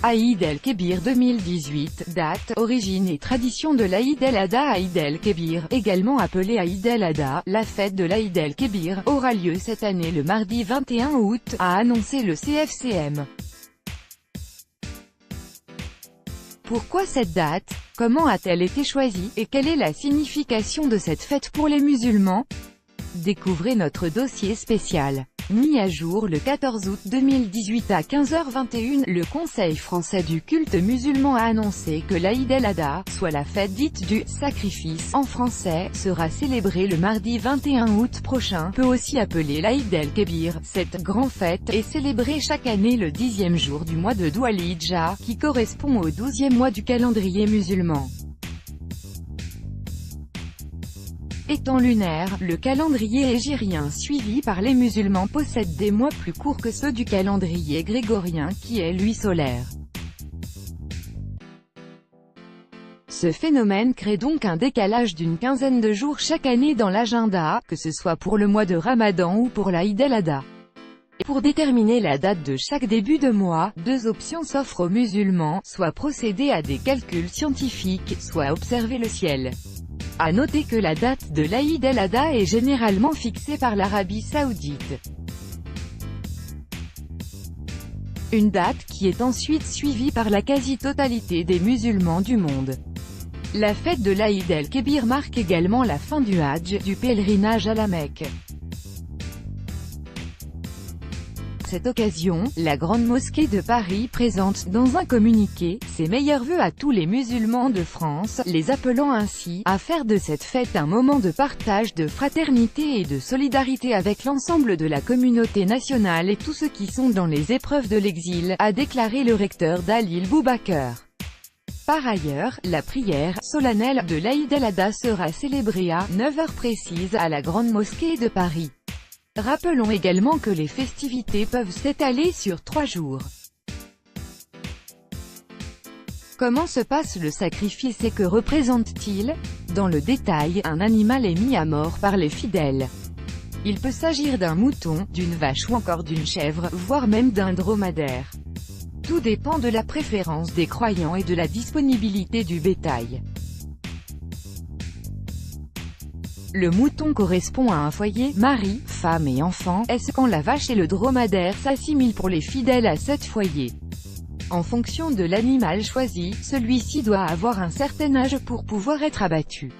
Aïd el-Kébir 2018, date, origine et tradition de l'Aïd el-Adha. Aïd el-Kébir, également appelé Aïd el-Adha, la fête de l'Aïd el-Kébir, aura lieu cette année le mardi 21 août, a annoncé le CFCM. Pourquoi cette date? Comment a-t-elle été choisie? Et quelle est la signification de cette fête pour les musulmans? Découvrez notre dossier spécial. Mis à jour le 14 août 2018 à 15h21, le Conseil français du culte musulman a annoncé que l'Aïd el-Adha, soit la fête dite du « sacrifice » en français, sera célébrée le mardi 21 août prochain, peu aussi appelée l'Aïd el-Kébir. Cette grande fête est célébrée chaque année le 10e jour du mois de Dhul Hijjah, qui correspond au 12e mois du calendrier musulman. Étant lunaire, le calendrier hégirien suivi par les musulmans possède des mois plus courts que ceux du calendrier grégorien qui est lui solaire. Ce phénomène crée donc un décalage d'une quinzaine de jours chaque année dans l'agenda, que ce soit pour le mois de Ramadan ou pour l'Aïd el-Adha. Pour déterminer la date de chaque début de mois, deux options s'offrent aux musulmans, soit procéder à des calculs scientifiques, soit observer le ciel. À noter que la date de l'Aïd el-Adha est généralement fixée par l'Arabie Saoudite. Une date qui est ensuite suivie par la quasi-totalité des musulmans du monde. La fête de l'Aïd el-Kébir marque également la fin du Hadj, du pèlerinage à la Mecque. À cette occasion, la Grande Mosquée de Paris présente, dans un communiqué, ses meilleurs vœux à tous les musulmans de France, les appelant ainsi à faire de cette fête un moment de partage, de fraternité et de solidarité avec l'ensemble de la communauté nationale et tous ceux qui sont dans les épreuves de l'exil, a déclaré le recteur Dalil Boubaker. Par ailleurs, la prière solennelle de l'Aïd el-Adha sera célébrée à 9h précises à la Grande Mosquée de Paris. Rappelons également que les festivités peuvent s'étaler sur 3 jours. Comment se passe le sacrifice et que représente-t-il? Dans le détail, un animal est mis à mort par les fidèles. Il peut s'agir d'un mouton, d'une vache ou encore d'une chèvre, voire même d'un dromadaire. Tout dépend de la préférence des croyants et de la disponibilité du bétail. Le mouton correspond à un foyer, mari, femme et enfant, est-ce quand la vache et le dromadaire s'assimilent pour les fidèles à 7 foyers. En fonction de l'animal choisi, celui-ci doit avoir un certain âge pour pouvoir être abattu.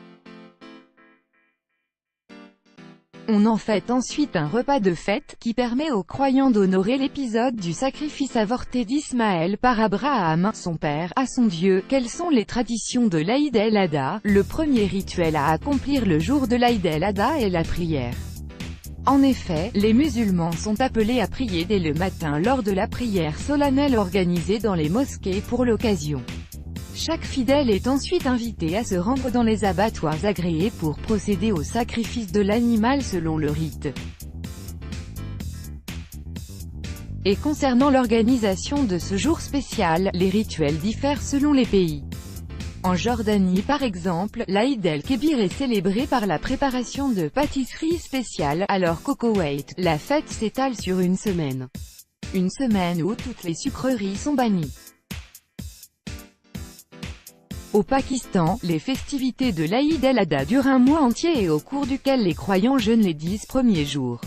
On en fait ensuite un repas de fête, qui permet aux croyants d'honorer l'épisode du sacrifice avorté d'Ismaël par Abraham, son père, à son Dieu. Quelles sont les traditions de l'Aïd el-Adha? Le premier rituel à accomplir le jour de l'Aïd el-Adha est la prière. En effet, les musulmans sont appelés à prier dès le matin lors de la prière solennelle organisée dans les mosquées pour l'occasion. Chaque fidèle est ensuite invité à se rendre dans les abattoirs agréés pour procéder au sacrifice de l'animal selon le rite. Et concernant l'organisation de ce jour spécial, les rituels diffèrent selon les pays. En Jordanie par exemple, l'Aïd el-Kébir est célébré par la préparation de pâtisseries spéciales, alors qu'au Koweït, la fête s'étale sur une semaine. Une semaine où toutes les sucreries sont bannies. Au Pakistan, les festivités de l'Aïd el-Adha durent un mois entier et au cours duquel les croyants jeûnent les 10 premiers jours.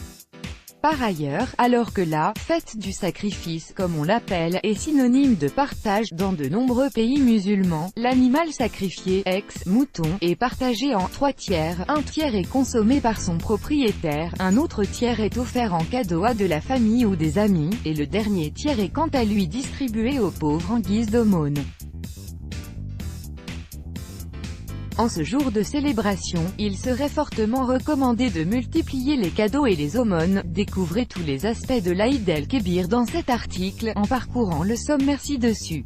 Par ailleurs, alors que la « fête du sacrifice » comme on l'appelle, est synonyme de partage, dans de nombreux pays musulmans, l'animal sacrifié, ex-mouton, est partagé en 3 tiers, un tiers est consommé par son propriétaire, un autre tiers est offert en cadeau à de la famille ou des amis, et le dernier tiers est quant à lui distribué aux pauvres en guise d'aumône. En ce jour de célébration, il serait fortement recommandé de multiplier les cadeaux et les aumônes. Découvrez tous les aspects de l'Aïd el-Kébir dans cet article, en parcourant le sommaire ci-dessus.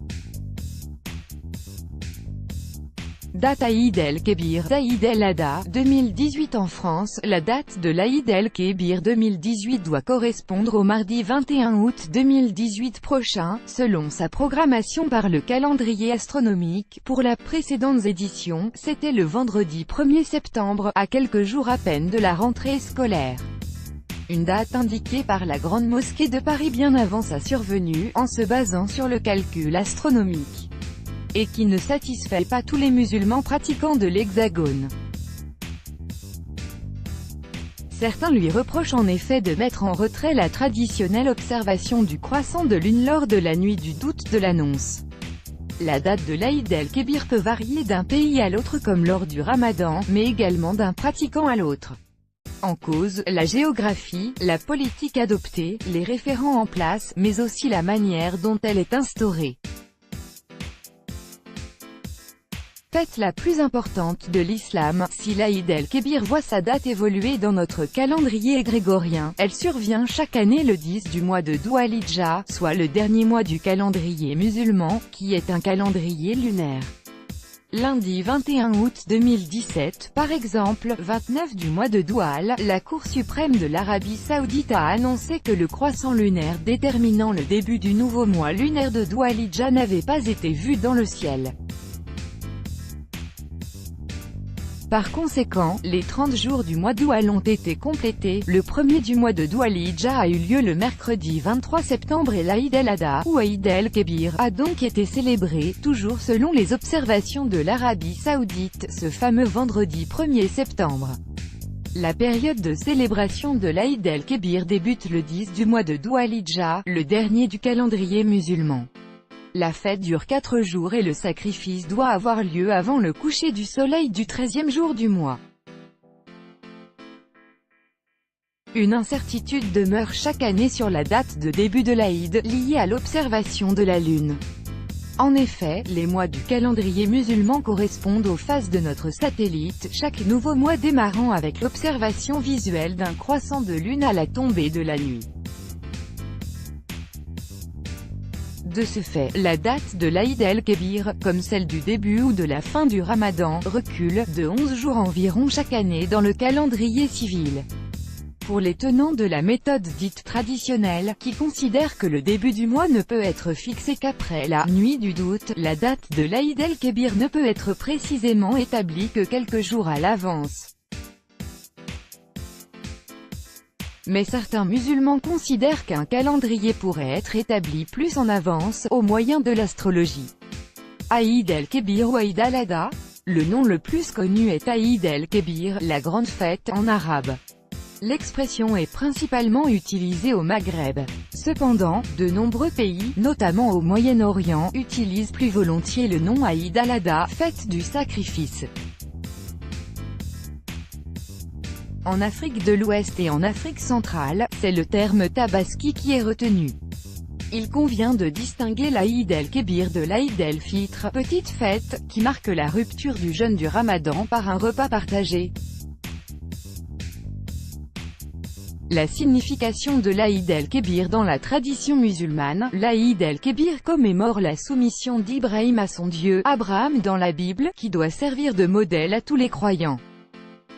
Date Aïd el-Kébir. Aïd el-Adha 2018 en France. La date de l'Aïd el-Kébir 2018 doit correspondre au mardi 21 août 2018 prochain, selon sa programmation par le calendrier astronomique. Pour la précédente édition, c'était le vendredi 1er septembre, à quelques jours à peine de la rentrée scolaire. une date indiquée par la Grande Mosquée de Paris bien avant sa survenue, en se basant sur le calcul astronomique, et qui ne satisfait pas tous les musulmans pratiquants de l'Hexagone. Certains lui reprochent en effet de mettre en retrait la traditionnelle observation du croissant de lune lors de la nuit du doute de l'annonce. La date de l'Aïd el-Kébir peut varier d'un pays à l'autre comme lors du Ramadan, mais également d'un pratiquant à l'autre. En cause, la géographie, la politique adoptée, les référents en place, mais aussi la manière dont elle est instaurée. Fête la plus importante de l'islam, si l'Aïd el-Kébir voit sa date évoluer dans notre calendrier grégorien, elle survient chaque année le 10 du mois de Dhul Hijjah, soit le dernier mois du calendrier musulman, qui est un calendrier lunaire. Lundi 21 août 2017, par exemple, 29 du mois de Dhul, la Cour suprême de l'Arabie Saoudite a annoncé que le croissant lunaire déterminant le début du nouveau mois lunaire de Dhul Hijjah n'avait pas été vu dans le ciel. Par conséquent, les 30 jours du mois Dhul ont été complétés. Le premier du mois de Dhul Hijjah a eu lieu le mercredi 23 septembre et l'Aïd el-Adha, ou Aïd el-Kébir, a donc été célébré, toujours selon les observations de l'Arabie Saoudite, ce fameux vendredi 1er septembre. La période de célébration de l'Aïd el-Kébir débute le 10 du mois de Dhul Hijjah, le dernier du calendrier musulman. La fête dure 4 jours et le sacrifice doit avoir lieu avant le coucher du soleil du 13e jour du mois. Une incertitude demeure chaque année sur la date de début de l'Aïd, liée à l'observation de la Lune. En effet, les mois du calendrier musulman correspondent aux phases de notre satellite, chaque nouveau mois démarrant avec l'observation visuelle d'un croissant de lune à la tombée de la nuit. De ce fait, la date de l'Aïd el-Kébir, comme celle du début ou de la fin du Ramadan, recule de 11 jours environ chaque année dans le calendrier civil. Pour les tenants de la méthode dite traditionnelle, qui considèrent que le début du mois ne peut être fixé qu'après la nuit du doute, la date de l'Aïd el-Kébir ne peut être précisément établie que quelques jours à l'avance. Mais certains musulmans considèrent qu'un calendrier pourrait être établi plus en avance, au moyen de l'astrologie. Aïd el-Kébir ou Aïd al-Adha. Le nom le plus connu est Aïd el-Kébir, la grande fête, en arabe. L'expression est principalement utilisée au Maghreb. Cependant, de nombreux pays, notamment au Moyen-Orient, utilisent plus volontiers le nom Aïd al-Adha, fête du sacrifice. En Afrique de l'Ouest et en Afrique centrale, c'est le terme tabaski qui est retenu. Il convient de distinguer l'Aïd el-Kébir de l'Aïd el-Fitr, petite fête, qui marque la rupture du jeûne du Ramadan par un repas partagé. La signification de l'Aïd el-Kébir dans la tradition musulmane, l'Aïd el-Kébir commémore la soumission d'Ibrahim à son Dieu, Abraham dans la Bible, qui doit servir de modèle à tous les croyants.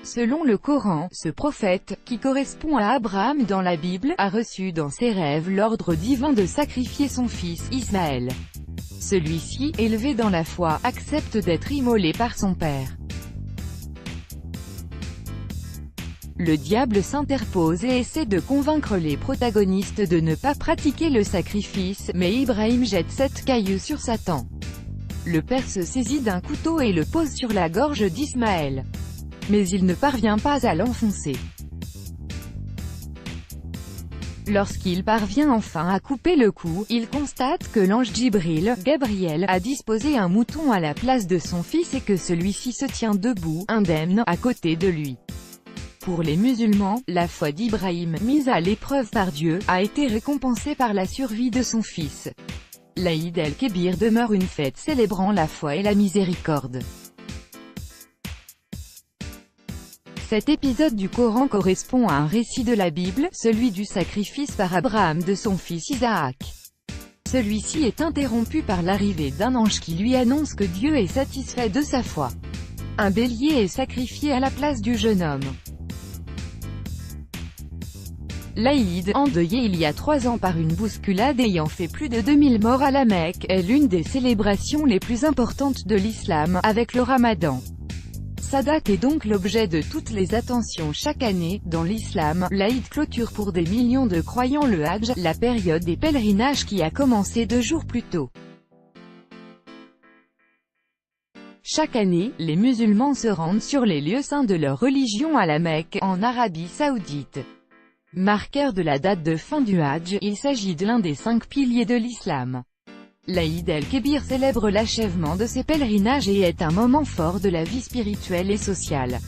Selon le Coran, ce prophète, qui correspond à Abraham dans la Bible, a reçu dans ses rêves l'ordre divin de sacrifier son fils, Ismaël. Celui-ci, élevé dans la foi, accepte d'être immolé par son père. Le diable s'interpose et essaie de convaincre les protagonistes de ne pas pratiquer le sacrifice, mais Ibrahim jette 7 cailloux sur Satan. Le père se saisit d'un couteau et le pose sur la gorge d'Ismaël. Mais il ne parvient pas à l'enfoncer. Lorsqu'il parvient enfin à couper le cou, il constate que l'ange Djibril, Gabriel, a disposé un mouton à la place de son fils et que celui-ci se tient debout, indemne, à côté de lui. Pour les musulmans, la foi d'Ibrahim, mise à l'épreuve par Dieu, a été récompensée par la survie de son fils. L'Aïd el-Kébir demeure une fête célébrant la foi et la miséricorde. Cet épisode du Coran correspond à un récit de la Bible, celui du sacrifice par Abraham de son fils Isaac. Celui-ci est interrompu par l'arrivée d'un ange qui lui annonce que Dieu est satisfait de sa foi. Un bélier est sacrifié à la place du jeune homme. L'Aïd, endeuillé il y a 3 ans par une bousculade ayant fait plus de 2000 morts à la Mecque, est l'une des célébrations les plus importantes de l'islam, avec le Ramadan. Sadat est donc l'objet de toutes les attentions chaque année. Dans l'islam, l'Aïd clôture pour des millions de croyants le Hadj, la période des pèlerinages qui a commencé 2 jours plus tôt. Chaque année, les musulmans se rendent sur les lieux saints de leur religion à la Mecque, en Arabie Saoudite. Marqueur de la date de fin du Hadj, il s'agit de l'un des 5 piliers de l'islam. L'Aïd el-Kébir célèbre l'achèvement de ces pèlerinages et est un moment fort de la vie spirituelle et sociale.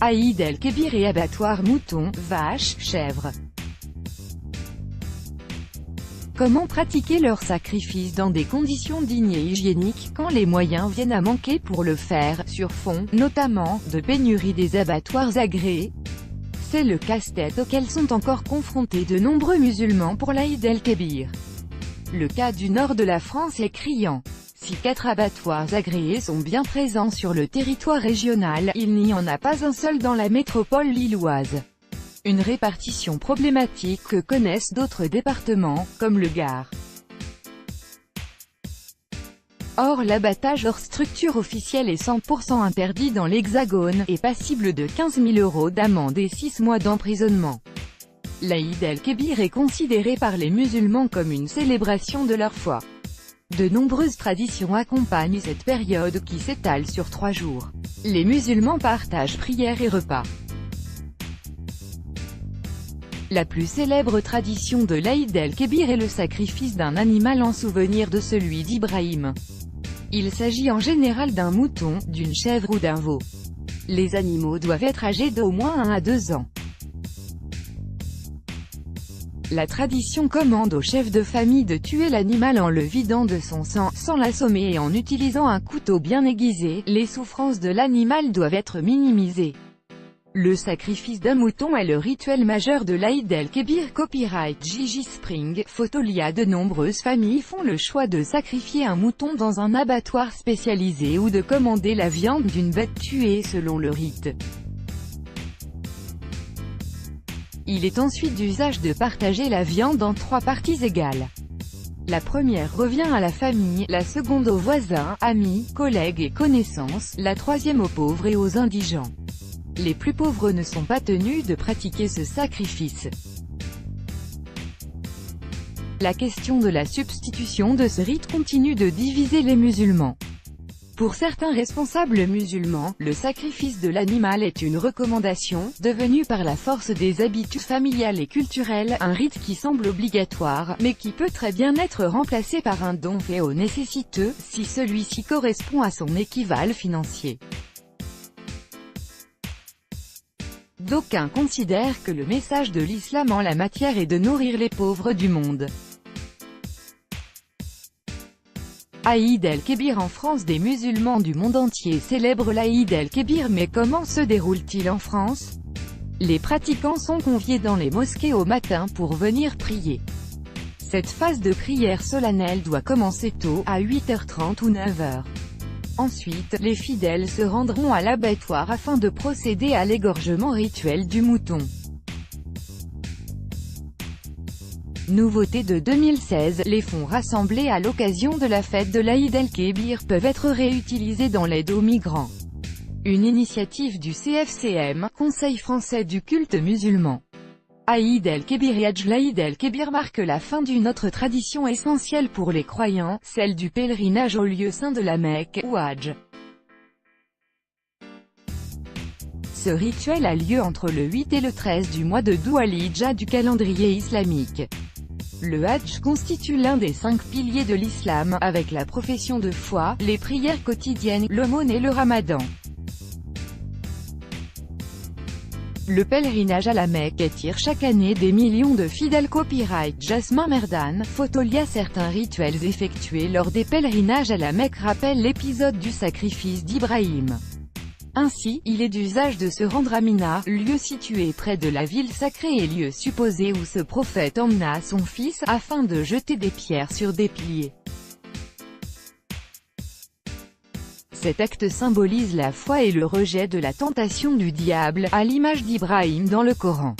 Aïd el-Kébir et abattoir moutons, vaches, chèvres. Comment pratiquer leur sacrifice dans des conditions dignes et hygiéniques, quand les moyens viennent à manquer pour le faire, sur fond, notamment, de pénurie des abattoirs agréés? C'est le casse-tête auquel sont encore confrontés de nombreux musulmans pour l'Aïd el-Kébir. Le cas du nord de la France est criant. Si 4 abattoirs agréés sont bien présents sur le territoire régional, il n'y en a pas un seul dans la métropole lilloise. Une répartition problématique que connaissent d'autres départements, comme le Gard. Or l'abattage hors structure officielle est 100% interdit dans l'Hexagone, et passible de 15 000 € d'amende et 6 mois d'emprisonnement. L'Aïd el-Kébir est considéré par les musulmans comme une célébration de leur foi. De nombreuses traditions accompagnent cette période qui s'étale sur 3 jours. Les musulmans partagent prières et repas. La plus célèbre tradition de l'Aïd el-Kébir est le sacrifice d'un animal en souvenir de celui d'Ibrahim. Il s'agit en général d'un mouton, d'une chèvre ou d'un veau. Les animaux doivent être âgés d'au moins 1 à 2 ans. La tradition commande au chef de famille de tuer l'animal en le vidant de son sang, sans l'assommer et en utilisant un couteau bien aiguisé. Les souffrances de l'animal doivent être minimisées. Le sacrifice d'un mouton est le rituel majeur de l'Aïd el-Kébir. Copyright Gigi Spring. Photolia. De nombreuses familles font le choix de sacrifier un mouton dans un abattoir spécialisé ou de commander la viande d'une bête tuée selon le rite. Il est ensuite d'usage de partager la viande en 3 parties égales. La première revient à la famille, la seconde aux voisins, amis, collègues et connaissances, la troisième aux pauvres et aux indigents. Les plus pauvres ne sont pas tenus de pratiquer ce sacrifice. La question de la substitution de ce rite continue de diviser les musulmans. Pour certains responsables musulmans, le sacrifice de l'animal est une recommandation, devenue par la force des habitudes familiales et culturelles, un rite qui semble obligatoire, mais qui peut très bien être remplacé par un don fait aux nécessiteux, si celui-ci correspond à son équivalent financier. D'aucuns considèrent que le message de l'islam en la matière est de nourrir les pauvres du monde. Aïd el-Kébir. En France, des musulmans du monde entier célèbrent l'Aïd el-Kébir, mais comment se déroule-t-il en France? Les pratiquants sont conviés dans les mosquées au matin pour venir prier. Cette phase de prière solennelle doit commencer tôt, à 8h30 ou 9h. Ensuite, les fidèles se rendront à l'abattoir afin de procéder à l'égorgement rituel du mouton. Nouveauté de 2016, les fonds rassemblés à l'occasion de la fête de l'Aïd el-Kébir peuvent être réutilisés dans l'aide aux migrants. Une initiative du CFCM, Conseil français du culte musulman. Aïd el-Kébir et Hadj. L'Aïd el-Kébir marque la fin d'une autre tradition essentielle pour les croyants, celle du pèlerinage au lieu saint de la Mecque, ou Hadj. Ce rituel a lieu entre le 8 et le 13 du mois de Dhul Hijja du calendrier islamique. Le Hadj constitue l'un des 5 piliers de l'islam, avec la profession de foi, les prières quotidiennes, l'aumône et le ramadan. Le pèlerinage à la Mecque attire chaque année des millions de fidèles. Copyright Jasmin Merdan. Photolia. Certains rituels effectués lors des pèlerinages à la Mecque rappellent l'épisode du sacrifice d'Ibrahim. Ainsi, il est d'usage de se rendre à Mina, lieu situé près de la ville sacrée et lieu supposé où ce prophète emmena son fils, afin de jeter des pierres sur des piliers. Cet acte symbolise la foi et le rejet de la tentation du diable, à l'image d'Ibrahim dans le Coran.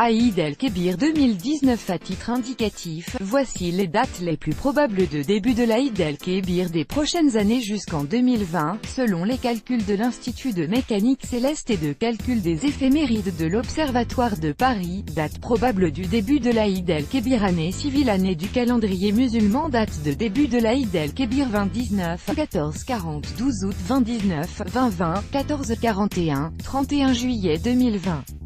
Aïd el-Kébir 2019. À titre indicatif, voici les dates les plus probables de début de l'Aïd el-Kébir des prochaines années jusqu'en 2020, selon les calculs de l'Institut de mécanique céleste et de calcul des éphémérides de l'Observatoire de Paris. Date probable du début de l'Aïd el-Kébir. Année civile. Année du calendrier musulman. Date de début de l'Aïd el-Kébir 2019, 14-40, 12 août 2019, 20-20, 14-41, 31 juillet 2020.